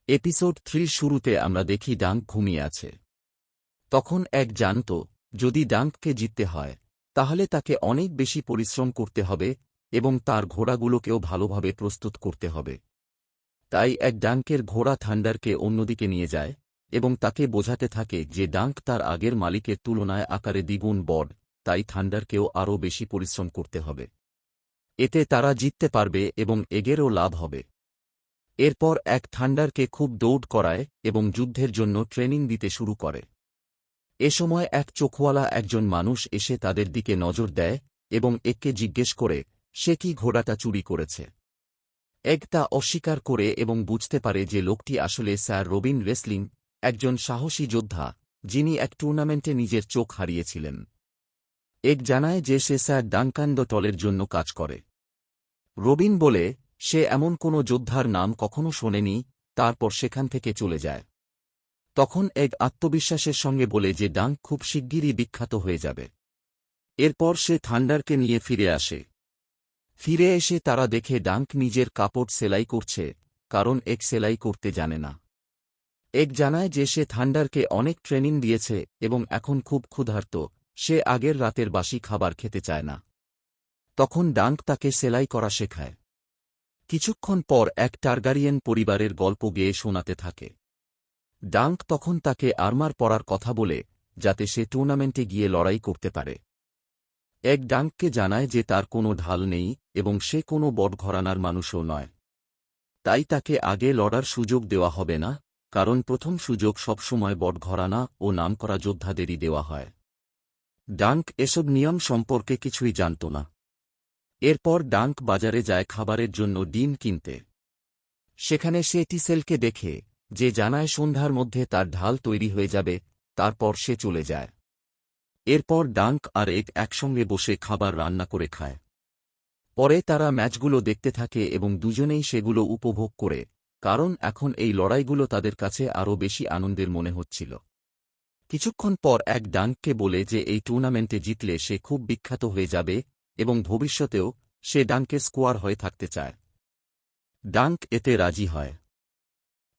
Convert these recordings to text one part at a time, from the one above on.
Episode 3 শুরুতে আমরা দেখি ডাঙ্ক ঘুমিয়ে আছে। তখন এক জানত, যদি ডাঙ্ককে জিততে হয় তাহলে তাকে অনেক বেশি পরিশ্রম করতে হবে এবং তার ঘোড়াগুলোকেও ভালোভাবে প্রস্তুত করতে হবে। তাই এক ডাঙ্কের ঘোড়া থান্ডারকে অন্যদিকে নিয়ে যায় এবং তাকে বোঝাতে থাকে যে ডাঙ্ক তার আগের মালিকের তুলনায় আকারে দ্বিগুণ বড়, তাই থান্ডারকেও আরও বেশি পরিশ্রম করতে হবে। এতে তারা জিততে পারবে এবং এগেরও লাভ হবে। এরপর এক থান্ডারকে খুব দৌড় করায় এবং যুদ্ধের জন্য ট্রেনিং দিতে শুরু করে। এ সময় এক চোখওয়ালা একজন মানুষ এসে তাদের দিকে নজর দেয় এবং একে জিজ্ঞেস করে সে কি ঘোড়াটা চুরি করেছে। এগ তা অস্বীকার করে এবং বুঝতে পারে যে লোকটি আসলে স্যার রবিন রেসলিং, একজন সাহসী যোদ্ধা যিনি এক টুর্নামেন্টে নিজের চোখ হারিয়েছিলেন। এগ জানায় যে সে স্যার ডাঙ্কান দ্য টলের জন্য কাজ করে। রবিন বলে সে এমন কোনো যোদ্ধার নাম কখনো শোনেনি, তারপর সেখান থেকে চলে যায়। তখন এগ আত্মবিশ্বাসের সঙ্গে বলে যে ডাঙ্ক খুব শিগগিরই বিখ্যাত হয়ে যাবে। এরপর সে থান্ডারকে নিয়ে ফিরে আসে। ফিরে এসে তারা দেখে ডাঙ্ক নিজের কাপড় সেলাই করছে, কারণ এগ সেলাই করতে জানে না। এগ জানায় যে সে থান্ডারকে অনেক ট্রেনিং দিয়েছে এবং এখন খুব ক্ষুধার্ত, সে আগের রাতের বাসি খাবার খেতে চায় না। তখন ডাঙ্ক তাকে সেলাই করা শেখায়। কিছুক্ষণ পর এক টারগারিয়েন পরিবারের গল্প গেয়ে শোনাতে থাকে। ডাঙ্ক তখন তাকে আর্মার পরার কথা বলে, যাতে সে টুর্নামেন্টে গিয়ে লড়াই করতে পারে। এক ডাঙ্ককে জানায় যে তার কোনো ঢাল নেই এবং সে কোনো বড় ঘরানার মানুষও নয়। তাই তাকে আগে লড়ার সুযোগ দেওয়া হবে না, কারণ প্রথম সুযোগ সবসময় বড় ঘরানা ও নামকরা যোদ্ধাদেরই দেওয়া হয়। ডাঙ্ক এসব নিয়ম সম্পর্কে কিছুই জানত না। এরপর ডাঙ্ক বাজারে যায় খাবারের জন্য ডিম কিনতে। সেখানে সে টিসেলকে দেখে, যে জানায় সন্ধ্যার মধ্যে তার ঢাল তৈরি হয়ে যাবে, তারপর সে চলে যায়। এরপর ডাঙ্ক আর এগ একসঙ্গে বসে খাবার রান্না করে খায়। পরে তারা ম্যাচগুলো দেখতে থাকে এবং দুজনেই সেগুলো উপভোগ করে, কারণ এখন এই লড়াইগুলো তাদের কাছে আরও বেশি আনন্দের মনে হচ্ছিল। কিছুক্ষণ পর এক ডাঙ্ককে বলে যে এই টুর্নামেন্টে জিতলে সে খুব বিখ্যাত হয়ে যাবে এবং ভবিষ্যতেও সে ডাঙ্কের স্কোয়ার হয়ে থাকতে চায়। ডাঙ্ক এতে রাজি হয়।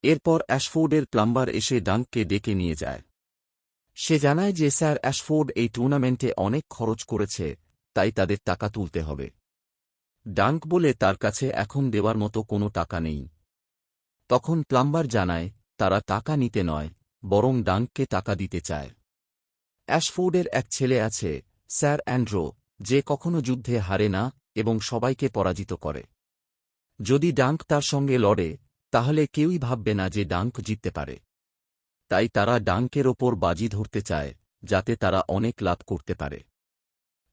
এরপর অ্যাশফোর্ডের প্লাম্বার এসে ডাঙ্ককে ডেকে নিয়ে যায়। সে জানায় যে স্যার অ্যাশফোর্ড এই টুর্নামেন্টে অনেক খরচ করেছে, তাই তাদের টাকা তুলতে হবে। ডাঙ্ক বলে তার কাছে এখন দেওয়ার মতো কোনো টাকা নেই। তখন প্লাম্বার জানায় তারা টাকা নিতে নয়, বরং ডাঙ্ককে টাকা দিতে চায়। অ্যাশফোর্ডের এক ছেলে আছে, স্যার অ্যান্ড্রো, যে কখনো যুদ্ধে হারে না এবং সবাইকে পরাজিত করে। যদি ডাঙ্ক তার সঙ্গে লড়ে তাহলে কেউই ভাববে না যে ডাঙ্ক জিততে পারে। তাই তারা ডাঙ্কের ওপর বাজি ধরতে চায়, যাতে তারা অনেক লাভ করতে পারে।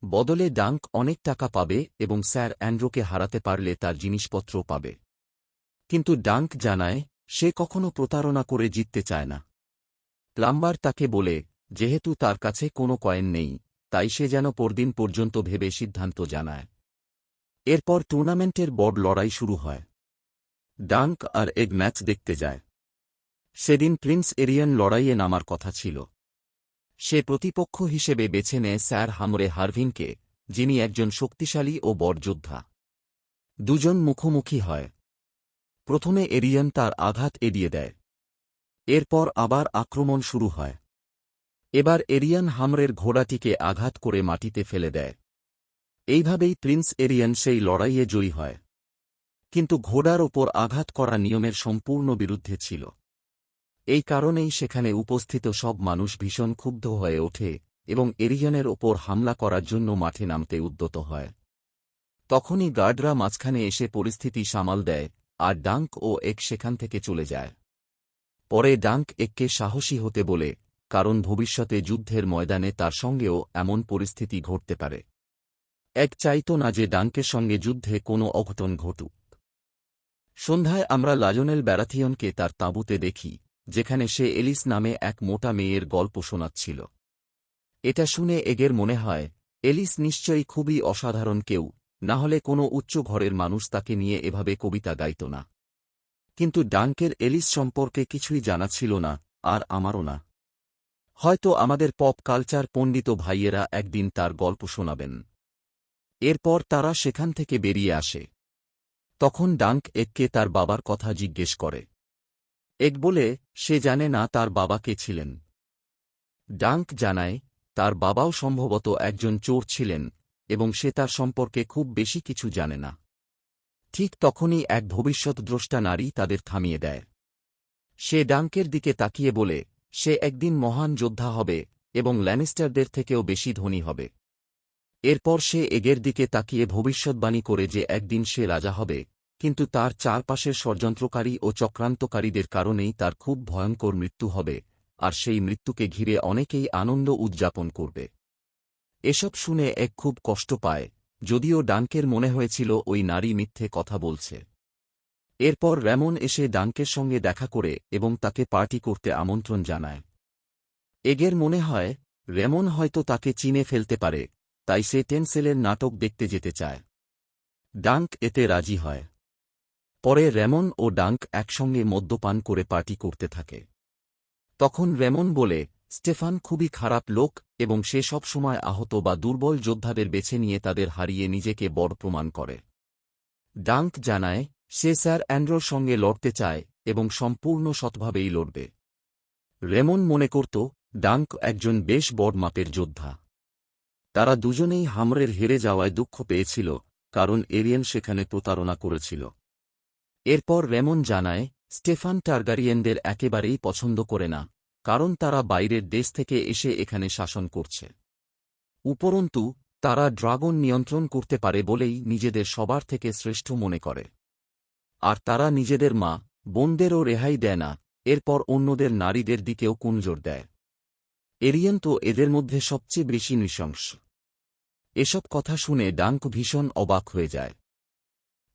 বদলে ডাঙ্ক অনেক টাকা পাবে এবং স্যার অ্যান্ড্রোকে হারাতে পারলে তার জিনিসপত্রও পাবে। কিন্তু ডাঙ্ক জানায় সে কখনো প্রতারণা করে জিততে চায় না। প্লাম্বার তাকে বলে যেহেতু তার কাছে কোনো কয়েন নেই, তাই সে যেন পরদিন পর্যন্ত ভেবে সিদ্ধান্ত জানায়। এরপর টুর্নামেন্টের বড় লড়াই শুরু হয়। ডাঙ্ক আর এগ ম্যাচ দেখতে যায়। সেদিন প্রিন্স এরিয়ান লড়াইয়ে নামার কথা ছিল। সে প্রতিপক্ষ হিসেবে বেছে নেয় স্যার হামরে হারভিনকে, যিনি একজন শক্তিশালী ও বড় যোদ্ধা। দুজন মুখোমুখি হয়। প্রথমে এরিয়ান তার আঘাত এড়িয়ে দেয়। এরপর আবার আক্রমণ শুরু হয়। এবার এরিয়ান হামরের ঘোড়াটিকে আঘাত করে মাটিতে ফেলে দেয়। এইভাবেই প্রিন্স এরিয়ান সেই লড়াইয়ে জয়ী হয়। কিন্তু ঘোড়ার ওপর আঘাত করা নিয়মের সম্পূর্ণ বিরুদ্ধে ছিল। এই কারণেই সেখানে উপস্থিত সব মানুষ ভীষণ ক্ষুব্ধ হয়ে ওঠে এবং এরিয়ানের ওপর হামলা করার জন্য মাঠে নামতে উদ্যত হয়। তখনই গার্ডরা মাঝখানে এসে পরিস্থিতি সামাল দেয় আর ডাঙ্ক ও এগ সেখান থেকে চলে যায়। পরে ডাঙ্ক এগকে সাহসী হতে বলে, কারণ ভবিষ্যতে যুদ্ধের ময়দানে তার সঙ্গেও এমন পরিস্থিতি ঘটতে পারে। এগ চাইত না যে ডাঙ্কের সঙ্গে যুদ্ধে কোনো অঘটন ঘটুক। সন্ধ্যায় আমরা লাজনেল ব্যারাথিয়নকে তার তাঁবুতে দেখি, যেখানে সে এলিস নামে এক মোটা মেয়ের গল্প শোনাচ্ছিল। এটা শুনে এগের মনে হয় এলিস নিশ্চয়ই খুবই অসাধারণ কেউ, না হলে কোনো উচ্চ ঘরের মানুষ তাকে নিয়ে এভাবে কবিতা গাইত না। কিন্তু ডাঙ্কের এলিস সম্পর্কে কিছুই জানা ছিল না, আর আমারও না। হয়তো আমাদের পপ কালচার পণ্ডিত ভাইয়েরা একদিন তার গল্প শোনাবেন। এরপর তারা সেখান থেকে বেরিয়ে আসে। তখন ডাঙ্ক এগকে তার বাবার কথা জিজ্ঞেস করে। এক বলে সে জানে না তার বাবা কে ছিলেন। ডাঙ্ক জানায় তার বাবাও সম্ভবত একজন চোর ছিলেন এবং সে তার সম্পর্কে খুব বেশি কিছু জানে না। ঠিক তখনই এক ভবিষ্যৎদ্রষ্টা নারী তাদের থামিয়ে দেয়। সে ডাঙ্কের দিকে তাকিয়ে বলে সে একদিন মহান যোদ্ধা হবে এবং ল্যানিস্টারদের থেকেও বেশি ধনী হবে। এরপর সে এগের দিকে তাকিয়ে ভবিষ্যৎবাণী করে যে একদিন সে রাজা হবে, কিন্তু তার চারপাশের ষড়যন্ত্রকারী ও চক্রান্তকারীদের কারণেই তার খুব ভয়ঙ্কর মৃত্যু হবে, আর সেই মৃত্যুকে ঘিরে অনেকেই আনন্দ উদযাপন করবে। এসব শুনে এক খুব কষ্ট পায়, যদিও ডাঙ্কের মনে হয়েছিল ওই নারী মিথ্যে কথা বলছে। এরপর র্যামন এসে ডাঙ্কের সঙ্গে দেখা করে এবং তাকে পার্টি করতে আমন্ত্রণ জানায়। এগের মনে হয় র্যামন হয়তো তাকে চিনে ফেলতে পারে, তাই সে টেনসেলের নাটক দেখতে যেতে চায়। ডাঙ্ক এতে রাজি হয়। পরে র্যামন ও ডাঙ্ক একসঙ্গে মদ্যপান করে পার্টি করতে থাকে। তখন র্যামন বলে স্টেফান খুবই খারাপ লোক এবং সে সব সময় আহত বা দুর্বল যোদ্ধাদের বেছে নিয়ে তাদের হারিয়ে নিজেকে বড় প্রমাণ করে। ডাঙ্ক জানায় সে স্যার অ্যান্ড্রোর সঙ্গে লড়তে চায় এবং সম্পূর্ণ সৎভাবেই লড়বে। র্যামন মনে করত ডাঙ্ক একজন বেশ বড় মাপের যোদ্ধা। তারা দুজনেই হামরের হেরে যাওয়ায় দুঃখ পেয়েছিল, কারণ এরিয়েন সেখানে প্রতারণা করেছিল। এরপর র্যামন জানায় স্টেফান টারগারিয়েনদের একেবারেই পছন্দ করে না, কারণ তারা বাইরের দেশ থেকে এসে এখানে শাসন করছে। উপরন্তু তারা ড্রাগন নিয়ন্ত্রণ করতে পারে বলেই নিজেদের সবার থেকে শ্রেষ্ঠ মনে করে। আর তারা নিজেদের মা বোনদেরও রেহাই দেয় না, এরপর অন্যদের নারীদের দিকেও কুনজর দেয়। এরিয়েন তো এদের মধ্যে সবচেয়ে বেশি নৃশংস। এসব কথা শুনে ডাঙ্ক ভীষণ অবাক হয়ে যায়।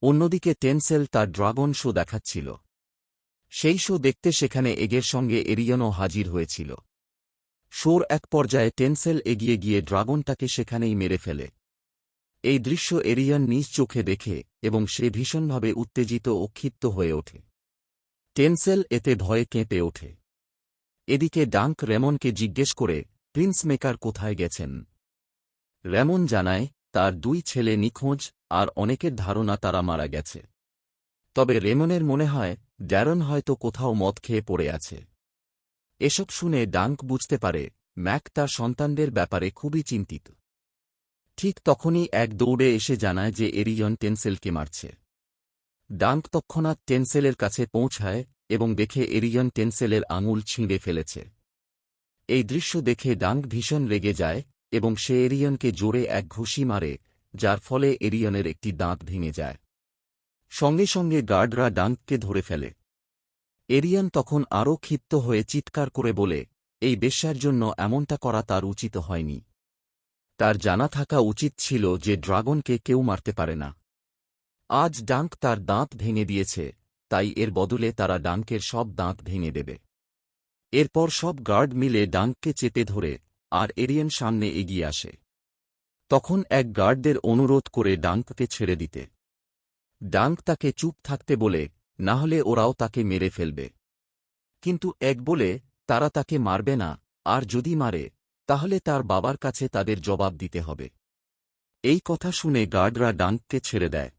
অন্যদিকে টেনসেল তার ড্রাগন শো দেখাচ্ছিল। সেই শো দেখতে সেখানে এগের সঙ্গে এরিয়নও হাজির হয়েছিল। শোর এক পর্যায়ে টেনসেল এগিয়ে গিয়ে ড্রাগনটাকে সেখানেই মেরে ফেলে। এই দৃশ্য এরিয়ন নিজ চোখে দেখে এবং সে ভীষণভাবে উত্তেজিত ও ক্ষিপ্ত হয়ে ওঠে। টেনসেল এতে ভয়ে কেঁপে ওঠে। এদিকে ডাঙ্ক র্যামনকে জিজ্ঞেস করে প্রিন্স মেকার কোথায় গেছেন। র্যামন জানায় তার দুই ছেলে নিখোঁজ আর অনেকের ধারণা তারা মারা গেছে। তবে রেমনের মনে হয় ড্যারন হয়তো কোথাও মদ খেয়ে পড়ে আছে। এসব শুনে ডাঙ্ক বুঝতে পারে ম্যাক তার সন্তানদের ব্যাপারে খুবই চিন্তিত। ঠিক তখনই এক দৌড়ে এসে জানায় যে এরিয়ন টেনসেলকে মারছে। ডাঙ্ক তৎক্ষণাৎ টেনসেলের কাছে পৌঁছায় এবং দেখে এরিয়ন টেনসেলের আঙুল ছিঁড়ে ফেলেছে। এই দৃশ্য দেখে ডাঙ্ক ভীষণ রেগে যায় এবং সে এরিয়নকে জোরে এক ঘুষি মারে, যার ফলে এরিয়নের একটি দাঁত ভেঙে যায়। সঙ্গে সঙ্গে গার্ডরা ডাঙ্ককে ধরে ফেলে। এরিয়ন তখন আরও ক্ষিপ্ত হয়ে চিৎকার করে বলে এই বেশ্যার জন্য এমনটা করা তার উচিত হয়নি। তার জানা থাকা উচিত ছিল যে ড্রাগনকে কেউ মারতে পারে না। আজ ডাঙ্ক তার দাঁত ভেঙে দিয়েছে, তাই এর বদলে তারা ডাঙ্কের সব দাঁত ভেঙে দেবে। এরপর সব গার্ড মিলে ডাঙ্ককে চেপে ধরে আর এরিয়ন সামনে এগিয়ে আসে। তখন এক গার্ডদের অনুরোধ করে ডাঙ্ককে ছেড়ে দিতে। ডাঙ্ক তাকে চুপ থাকতে বলে না হলে ওরাও তাকে মেরে ফেলবে। কিন্তু এক বলে তারা তাকে মারবে না, আর যদি মারে তাহলে তার বাবার কাছে তাদের জবাব দিতে হবে। এই কথা শুনে গার্ডরা ডাঙ্ককে ছেড়ে দেয়।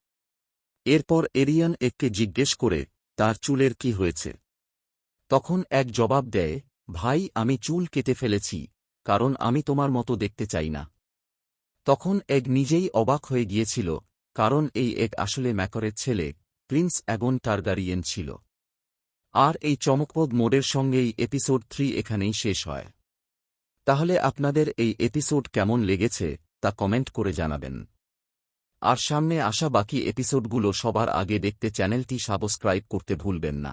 এরপর এরিয়ন এককে জিজ্ঞেস করে তার চুলের কি হয়েছে। তখন এক জবাব দেয় ভাই আমি চুল কেটে ফেলেছি, কারণ আমি তোমার মতো দেখতে চাই না। তখন এক নিজেই অবাক হয়ে গিয়েছিল, কারণ এই এক আসলে ম্যাকরের ছেলে প্রিন্স অ্যাগন টারগারিয়েন ছিল। আর এই চমকপ্রদ মোডের সঙ্গেই এপিসোড 3 এখানেই শেষ হয়। তাহলে আপনাদের এই এপিসোড কেমন লেগেছে তা কমেন্ট করে জানাবেন। আর সামনে আসা বাকি এপিসোডগুলো সবার আগে দেখতে চ্যানেলটি সাবস্ক্রাইব করতে ভুলবেন না।